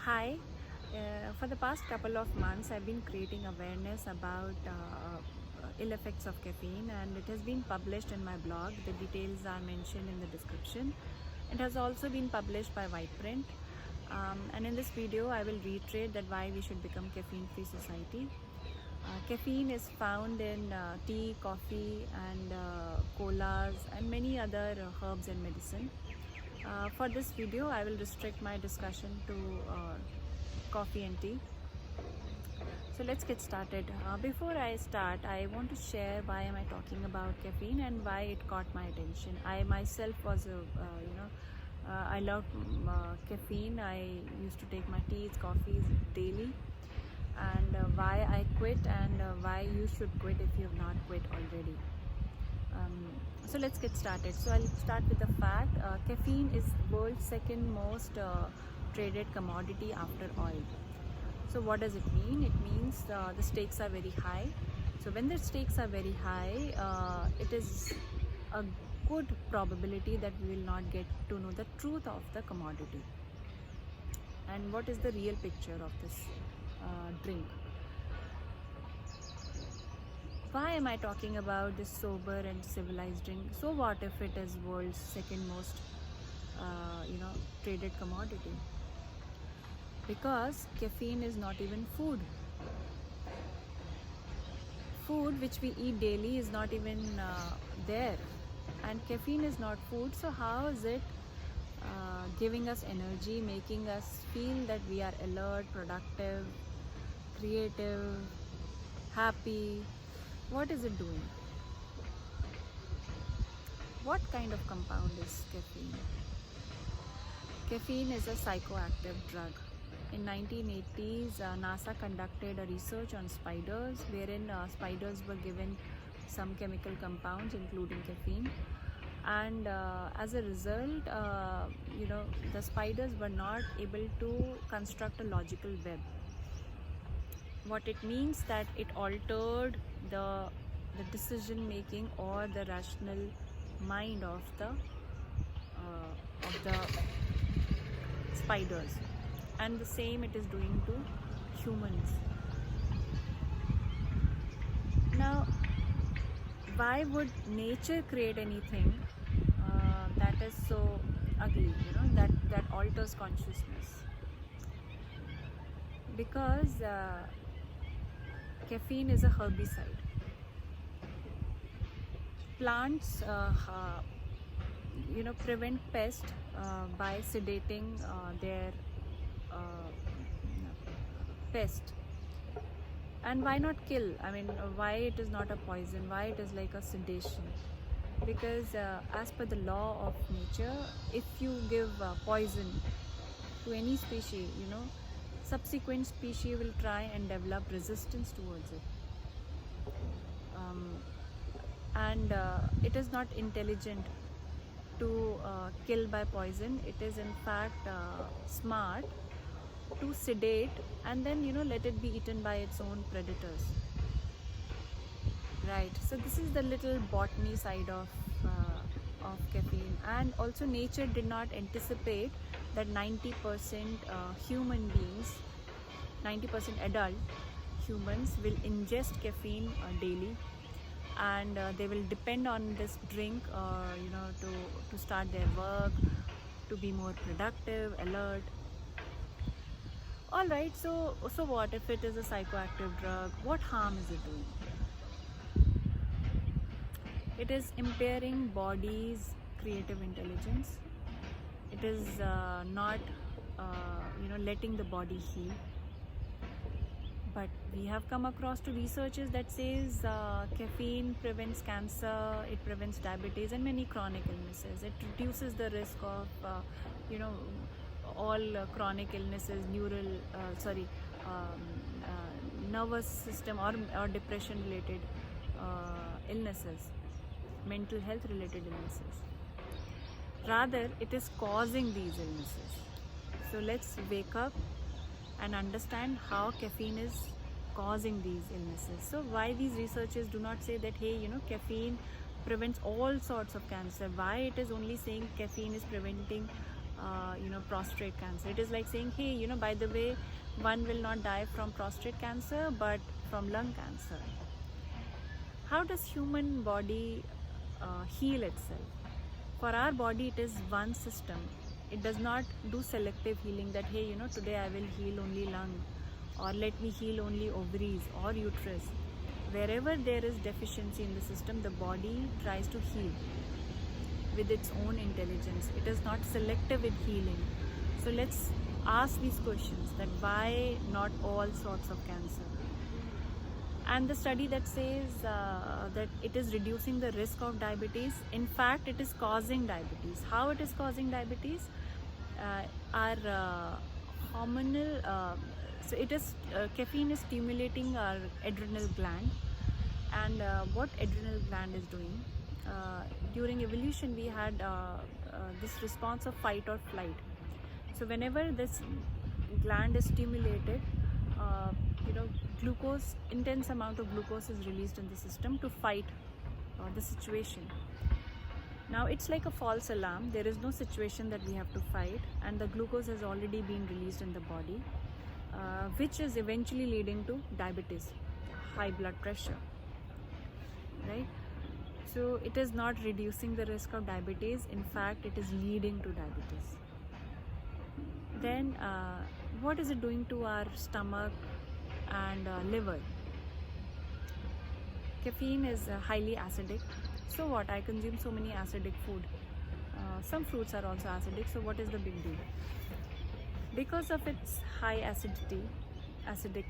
Hi. For the past couple of months, I've been creating awareness about ill effects of caffeine, and it has been published in my blog. The details are mentioned in the description. It has also been published by Whiteprint. And in this video, I will reiterate that why we should become caffeine-free society. Caffeine is found in tea, coffee, and colas, and many other herbs and medicine. For this video, I will restrict my discussion to coffee and tea. So let's get started. Before I start, I want to share why am I talking about caffeine and why it caught my attention. I myself was I love caffeine. I used to take my teas, coffees daily, and why I quit and why you should quit if you have not quit already. So let's get started. So I'll start with the fact caffeine is world's second most traded commodity after oil. So what does it mean? It means the stakes are very high. So when the stakes are very high, it is a good probability that we will not get to know the truth of the commodity. And what is the real picture of this drink? Why am I talking about this sober and civilized drink? So what if it is world's second most traded commodity? Because caffeine is not even food. Food which we eat daily is not even there, and caffeine is not food. So how is it giving us energy, making us feel that we are alert, productive, creative, happy? What is it doing? What kind of compound is caffeine? Caffeine is a psychoactive drug. In 1980s, NASA conducted a research on spiders, wherein spiders were given some chemical compounds, including caffeine, and as a result, the spiders were not able to construct a logical web. What it means that it altered the decision making or the rational mind of the spiders, and the same it is doing to humans. Now, why would nature create anything that is so ugly, that alters consciousness? Because caffeine is a herbicide. Plants prevent pests by sedating their pest. And why not kill? I mean, why it is not a poison? Why it is like a sedation? Because as per the law of nature, if you give poison to any species, subsequent species will try and develop resistance towards it. And it is not intelligent to kill by poison. It is in fact smart to sedate and then let it be eaten by its own predators. Right. So this is the little botany side of caffeine. And also nature did not anticipate that 90% human beings, 90% adult humans will ingest caffeine daily, and they will depend on this drink to start their work, to be more productive, alert. All right, so what if it is a psychoactive drug? What harm is it doing? It is impairing body's creative intelligence. It is not letting the body heal. But we have come across to researches that says caffeine prevents cancer, it prevents diabetes and many chronic illnesses. It reduces the risk of all chronic illnesses, nervous system or depression related illnesses, mental health related illnesses. Rather, it is causing these illnesses. So let's wake up and understand how caffeine is causing these illnesses. So why these researchers do not say that, hey, caffeine prevents all sorts of cancer? Why it is only saying caffeine is preventing prostate cancer. It is like saying, hey, by the way, one will not die from prostate cancer, but from lung cancer. How does human body heal itself? For our body, it is one system. It does not do selective healing, that hey, today I will heal only lung, or let me heal only ovaries or uterus. Wherever there is deficiency in the system, the body tries to heal with its own intelligence. It is not selective in healing. So let's ask these questions, that why not all sorts of cancer? And the study that says that it is reducing the risk of diabetes, in fact it is causing diabetes. How it is causing diabetes? Our hormonal, so it is caffeine is stimulating our adrenal gland. And what adrenal gland is doing, during evolution we had this response of fight or flight. So whenever this gland is stimulated, glucose, intense amount of glucose is released in the system to fight the situation. Now it's like a false alarm. There is no situation that we have to fight, and the glucose has already been released in the body, which is eventually leading to diabetes, high blood pressure, right? So it is not reducing the risk of diabetes. In fact, it is leading to diabetes. Then what is it doing to our stomach and liver? Caffeine is highly acidic. So what? I consume so many acidic food. Some fruits are also acidic. So what is the big deal? Because of its high acidic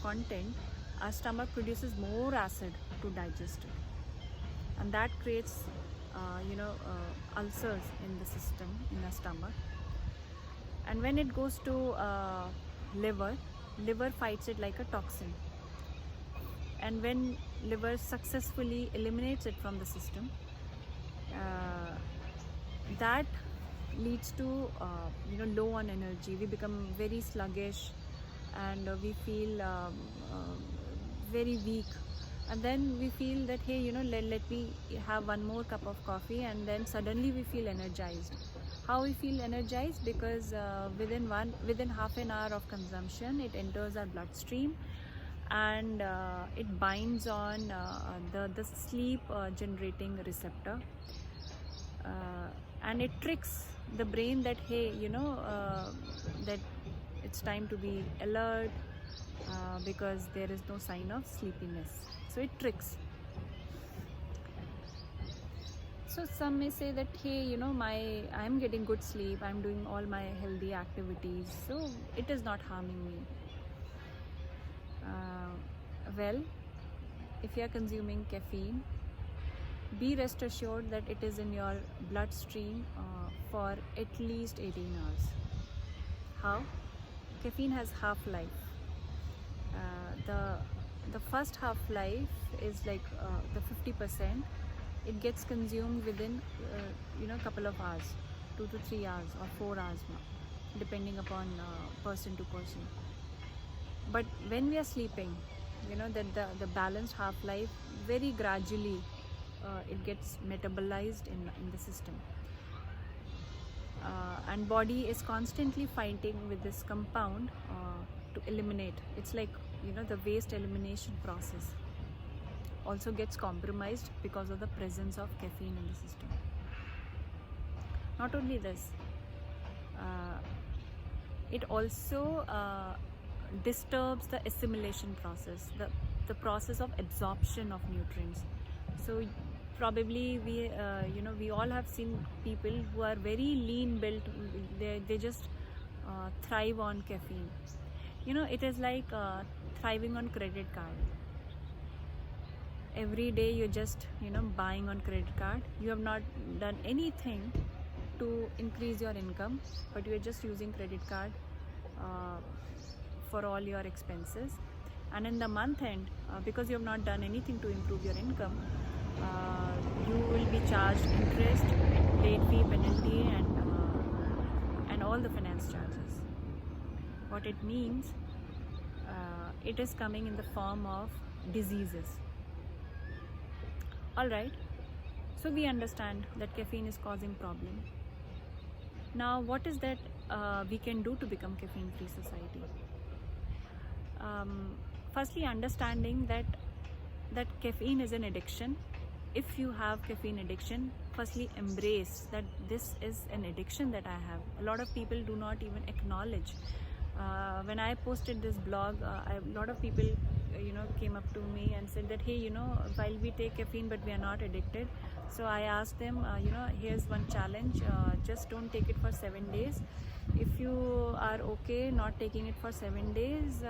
content, our stomach produces more acid to digest it, and that creates ulcers in the system, in the stomach. And when it goes to liver fights it like a toxin, and when liver successfully eliminates it from the system, that leads to low on energy. We become very sluggish, and we feel very weak, and then we feel that hey, let me have one more cup of coffee, and then suddenly we feel energized. How we feel energized? Because within half an hour of consumption, it enters our bloodstream, and it binds on the sleep generating receptor, and it tricks the brain that hey, that it's time to be alert, because there is no sign of sleepiness. So it tricks. So some may say that hey, I'm getting good sleep, I'm doing all my healthy activities, so it is not harming me. Well, if you are consuming caffeine, be rest assured that it is in your bloodstream for at least 18 hours. How? Caffeine has half-life. The first half-life is like the 50%. It gets consumed within couple of hours, 2 to 3 hours or 4 hours, depending upon person to person. But when we are sleeping, that the balanced half-life, very gradually it gets metabolized in the system, and body is constantly fighting with this compound to eliminate. It's like the waste elimination process also gets compromised because of the presence of caffeine in the system. Not only this, it also disturbs the assimilation process, the process of absorption of nutrients. So probably we all have seen people who are very lean built. They just thrive on caffeine. It is like thriving on credit card. Every day you're just buying on credit card. You have not done anything to increase your income, but you're just using credit card for all your expenses. And in the month end, because you have not done anything to improve your income, you will be charged interest, late fee, penalty, and all the finance charges. What it means, it is coming in the form of diseases. All right, so we understand that caffeine is causing problem. Now, what is that we can do to become caffeine-free society? Firstly, understanding that caffeine is an addiction. If you have caffeine addiction, firstly embrace that this is an addiction that I have. A lot of people do not even acknowledge. When I posted this blog, a lot of people came up to me and said that, hey, while we take caffeine but we are not addicted. So I asked them, here's one challenge, just don't take it for 7 days. If you are okay not taking it for 7 days,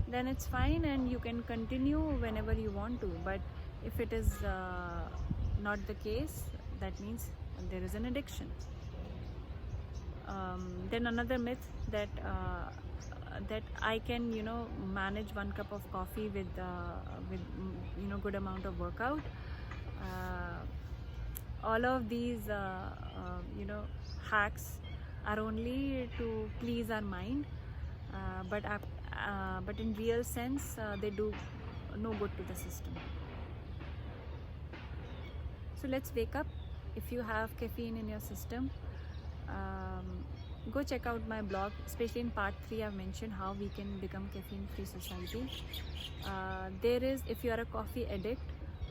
then it's fine and you can continue whenever you want to. But if it is not the case, that means there is an addiction. Then another myth that I can manage 1 cup of coffee with good amount of workout. All of these hacks are only to please our mind, but in real sense they do no good to the system. So let's wake up. If you have caffeine in your system, go check out my blog. Especially in part 3 I've mentioned how we can become caffeine free society. There is, if you are a coffee addict,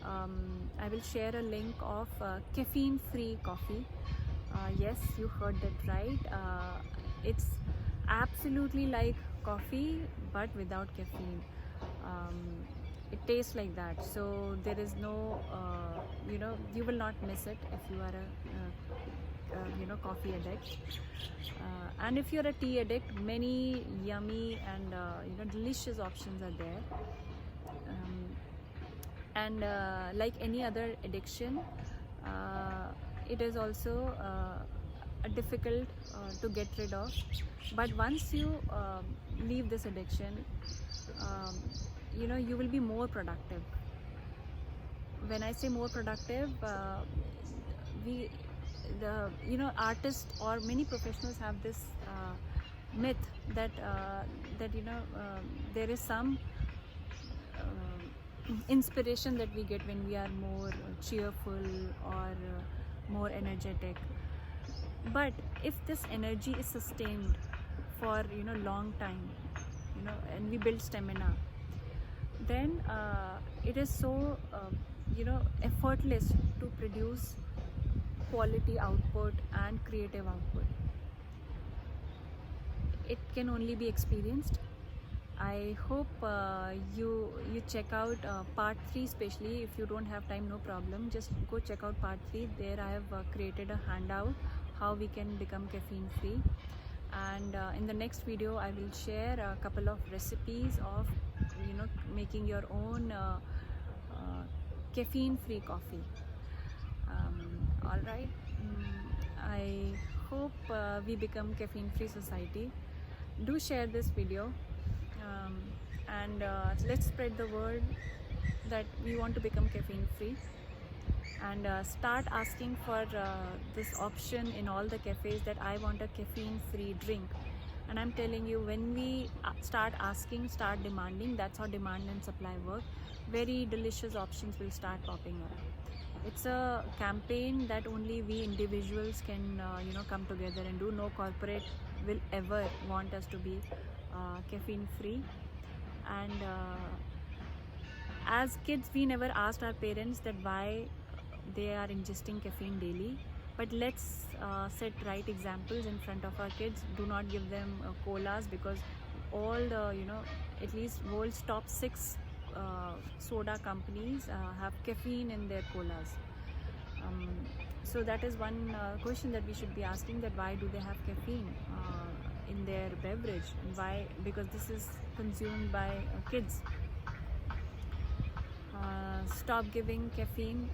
I will share a link of caffeine free coffee. Yes, you heard that right. It's absolutely like coffee but without caffeine. It tastes like that, so there is no you will not miss it if you are a coffee addict. And if you're a tea addict, many yummy and delicious options are there. And like any other addiction, it is also difficult to get rid of. But once you leave this addiction, you will be more productive. When I say more productive, artists or many professionals have this myth that there is some inspiration that we get when we are more cheerful or more energetic. But if this energy is sustained for long time, and we build stamina, then it is so effortless to produce quality output and creative output. It can only be experienced. I hope you check out part 3, especially if you don't have time, no problem, just go check out part 3. There I have created a handout how we can become caffeine free, and in the next video I will share a couple of recipes of making your own caffeine free coffee. All right, I hope we become caffeine free society. Do share this video, and let's spread the word that we want to become caffeine free, and start asking for this option in all the cafes that I want a caffeine free drink. And I'm telling you, when we start asking, start demanding, that's how demand and supply work, very delicious options will start popping up. It's a campaign that only we individuals can come together and do. No corporate will ever want us to be caffeine free. And as kids, we never asked our parents that why they are ingesting caffeine daily. But let's set right examples in front of our kids. Do not give them colas, because all the at least world's top 6 soda companies have caffeine in their colas. So that is one question that we should be asking, that why do they have caffeine in their beverage, and why? Because this is consumed by kids. Stop giving caffeine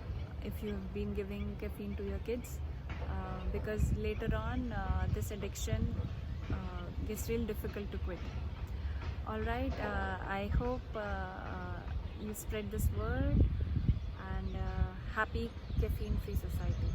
if you've been giving caffeine to your kids, because later on this addiction gets real difficult to quit. All right, I hope you spread this word, and happy caffeine free society.